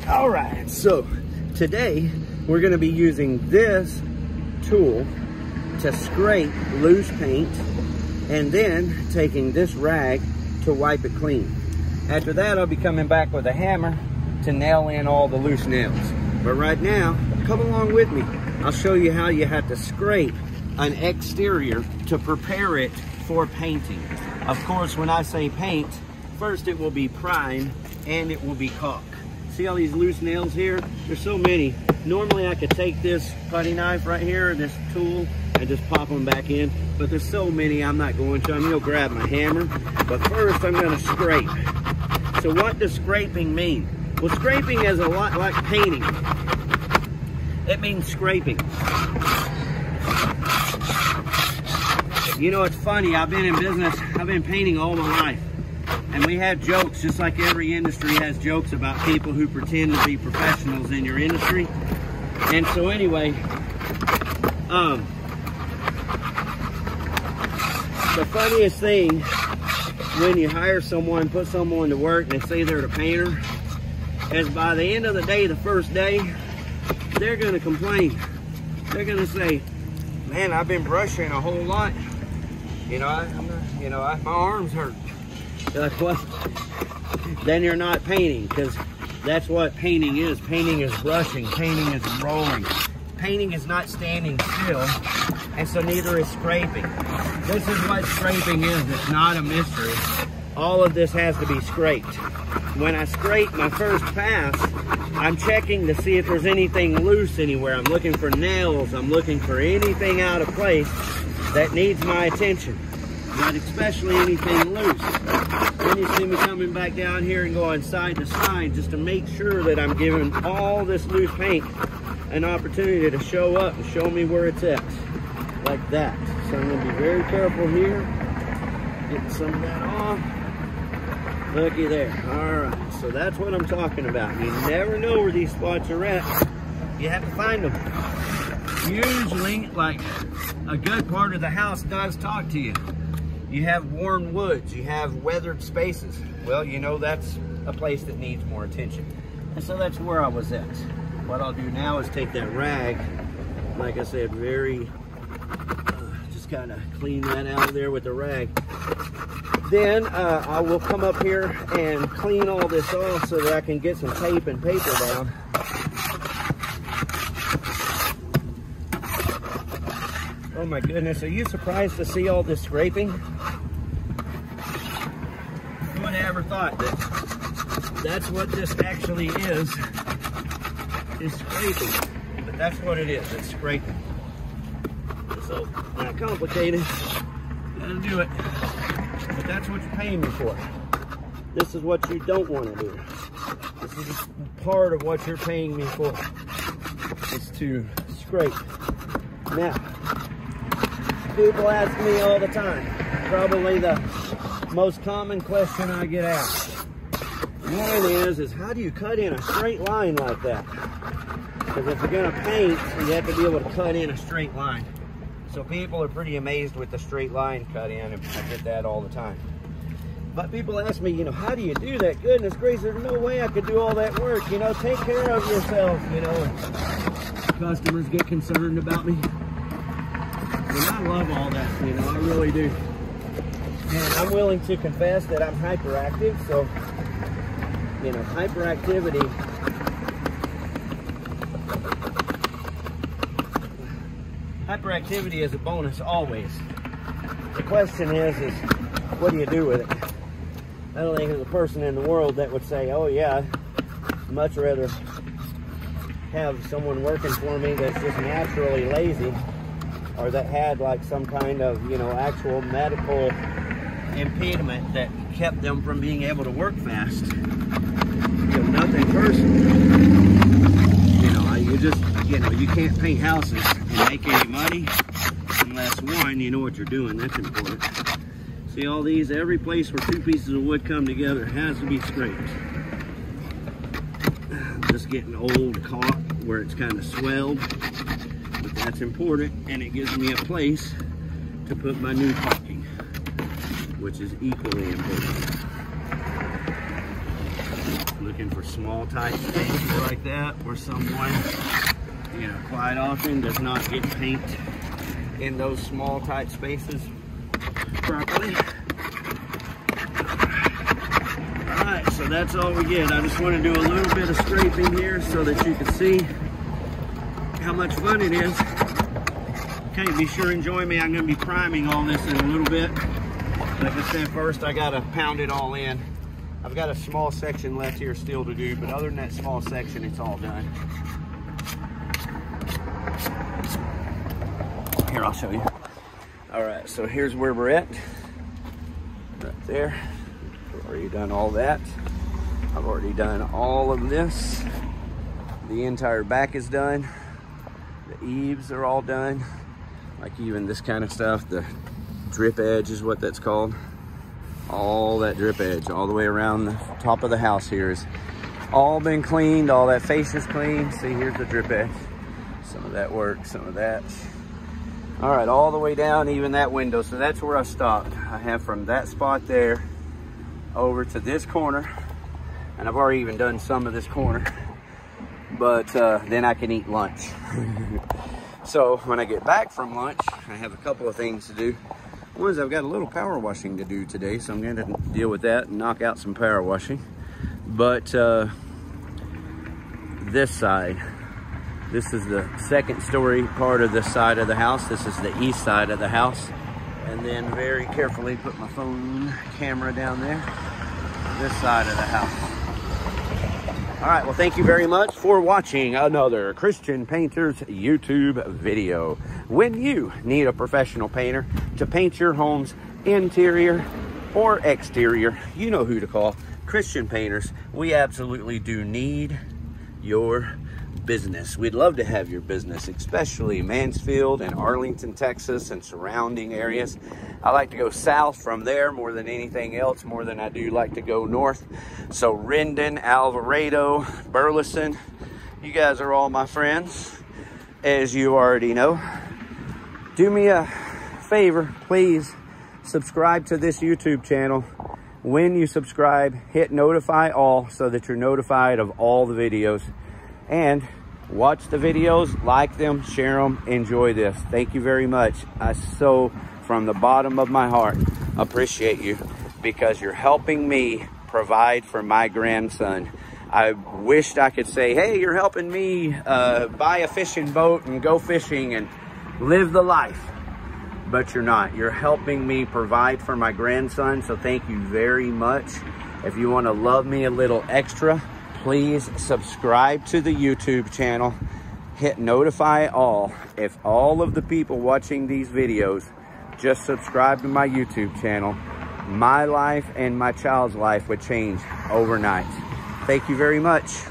All right, so today we're going to be using this tool to scrape loose paint and then taking this rag to wipe it clean. After that, I'll be coming back with a hammer to nail in all the loose nails. But right now, come along with me. I'll show you how you have to scrape an exterior to prepare it for painting. Of course, when I say paint, first it will be prime and it will be caulk. See all these loose nails here? There's so many. Normally I could take this putty knife right here, this tool, and just pop them back in. But there's so many I'm not going to. I'm gonna grab my hammer. But first I'm gonna scrape. So what does scraping mean? Well, scraping is a lot like painting. It means scraping. You know, it's funny, I've been in business, I've been painting all my life. And we have jokes, just like every industry has jokes about people who pretend to be professionals in your industry. And so anyway, the funniest thing when you hire someone, put someone to work, and they say they're the painter, is by the end of the day, the first day, they're gonna complain. They're gonna say, man, I've been brushing a whole lot. You know, my arms hurt. You're like, what? Then you're not painting, because that's what painting is. Painting is brushing, painting is rolling. Painting is not standing still, and so neither is scraping. This is what scraping is. It's not a mystery. All of this has to be scraped. When I scrape my first pass, I'm checking to see if there's anything loose anywhere. I'm looking for nails. I'm looking for anything out of place that needs my attention, but especially anything loose. Then you see me coming back down here and going side to side just to make sure that I'm giving all this loose paint an opportunity to show up and show me where it's at, like that. So I'm going to be very careful here, getting some of that off. Looky there. All right, so that's what I'm talking about. You never know where these spots are at. You have to find them. Usually, like, a good part of the house does talk to you. You have worn woods, you have weathered spaces. Well, you know that's a place that needs more attention. And so that's where I was at. What I'll do now is take that rag, like I said, just kind of clean that out of there with the rag. Then I will come up here and clean all this off so that I can get some tape and paper down. Oh my goodness, are you surprised to see all this scraping? Who would have ever thought that that's what this actually is scraping. But that's what it is, it's scraping. So, not complicated, gotta do it. But that's what you're paying me for. This is what you don't want to do. This is part of what you're paying me for, is to scrape. Now, people ask me all the time, probably the most common question I get asked. One is how do you cut in a straight line like that? Because if you're gonna paint, you have to be able to cut in a straight line. So people are pretty amazed with the straight line cut in, and I get that all the time. But people ask me, how do you do that? Goodness gracious, there's no way I could do all that work. Take care of yourself, and customers get concerned about me. And I love all that, I really do. And I'm willing to confess that I'm hyperactive, so, hyperactivity is a bonus always. The question is what do you do with it? I don't think there's a person in the world that would say, oh yeah, I'd much rather have someone working for me that's just naturally lazy, or that had like some kind of, actual medical impediment that kept them from being able to work fast. Nothing personal. You can't paint houses and make any money unless, one, you know what you're doing. That's important. See all these, every place where two pieces of wood come together has to be scraped. Just getting old caulk where it's kind of swelled, but that's important, and it gives me a place to put my new caulking, which is equally important. Look looking for small type spaces like that, where someone, you know, quite often does not get paint in those small type spaces properly. All right, so that's all we get. I just want to do a little bit of scraping here so that you can see how much fun it is. Okay, be sure and join me. I'm going to be priming all this in a little bit. Like I said, first I got to pound it all in. I've got a small section left here still to do, but other than that small section, it's all done. Here, I'll show you. All right, so here's where we're at. Right there. I've already done all that. I've already done all of this. The entire back is done. The eaves are all done. Like even this kind of stuff, the drip edge is what that's called. All that drip edge, all the way around the top of the house here is all been cleaned. All that fascia's cleaned. See, here's the drip edge. Some of that work, some of that. All right, all the way down, even that window. So that's where I stopped. I have from that spot there over to this corner. And I've already even done some of this corner. But then I can eat lunch. So when I get back from lunch, I have a couple of things to do. One is I've got a little power washing to do today, so I'm going to deal with that and knock out some power washing. But this side, this is the second story part of this side of the house. This is the east side of the house. And then very carefully put my phone camera down there, this side of the house. All right, well, thank you very much for watching another Christian Painter's YouTube video. When you need a professional painter to paint your home's interior or exterior, you know who to call. Christian Painters. We absolutely do need your business. We'd love to have your business, especially Mansfield and Arlington, Texas, and surrounding areas. I like to go south from there more than anything else, more than I do like to go north. So Rendon, Alvarado, Burleson, you guys are all my friends, as you already know. Do me a favor, please subscribe to this YouTube channel. When you subscribe, hit notify all so that you're notified of all the videos. And watch the videos, like them, share them, enjoy this. Thank you very much. I so, from the bottom of my heart, appreciate you, because you're helping me provide for my grandson. I wished I could say, hey, you're helping me buy a fishing boat and go fishing and live the life. But you're not. You're helping me provide for my grandson, so thank you very much. If you want to love me a little extra, please subscribe to the YouTube channel. Hit notify all. If all of the people watching these videos just subscribe to my YouTube channel, my life and my child's life would change overnight. Thank you very much.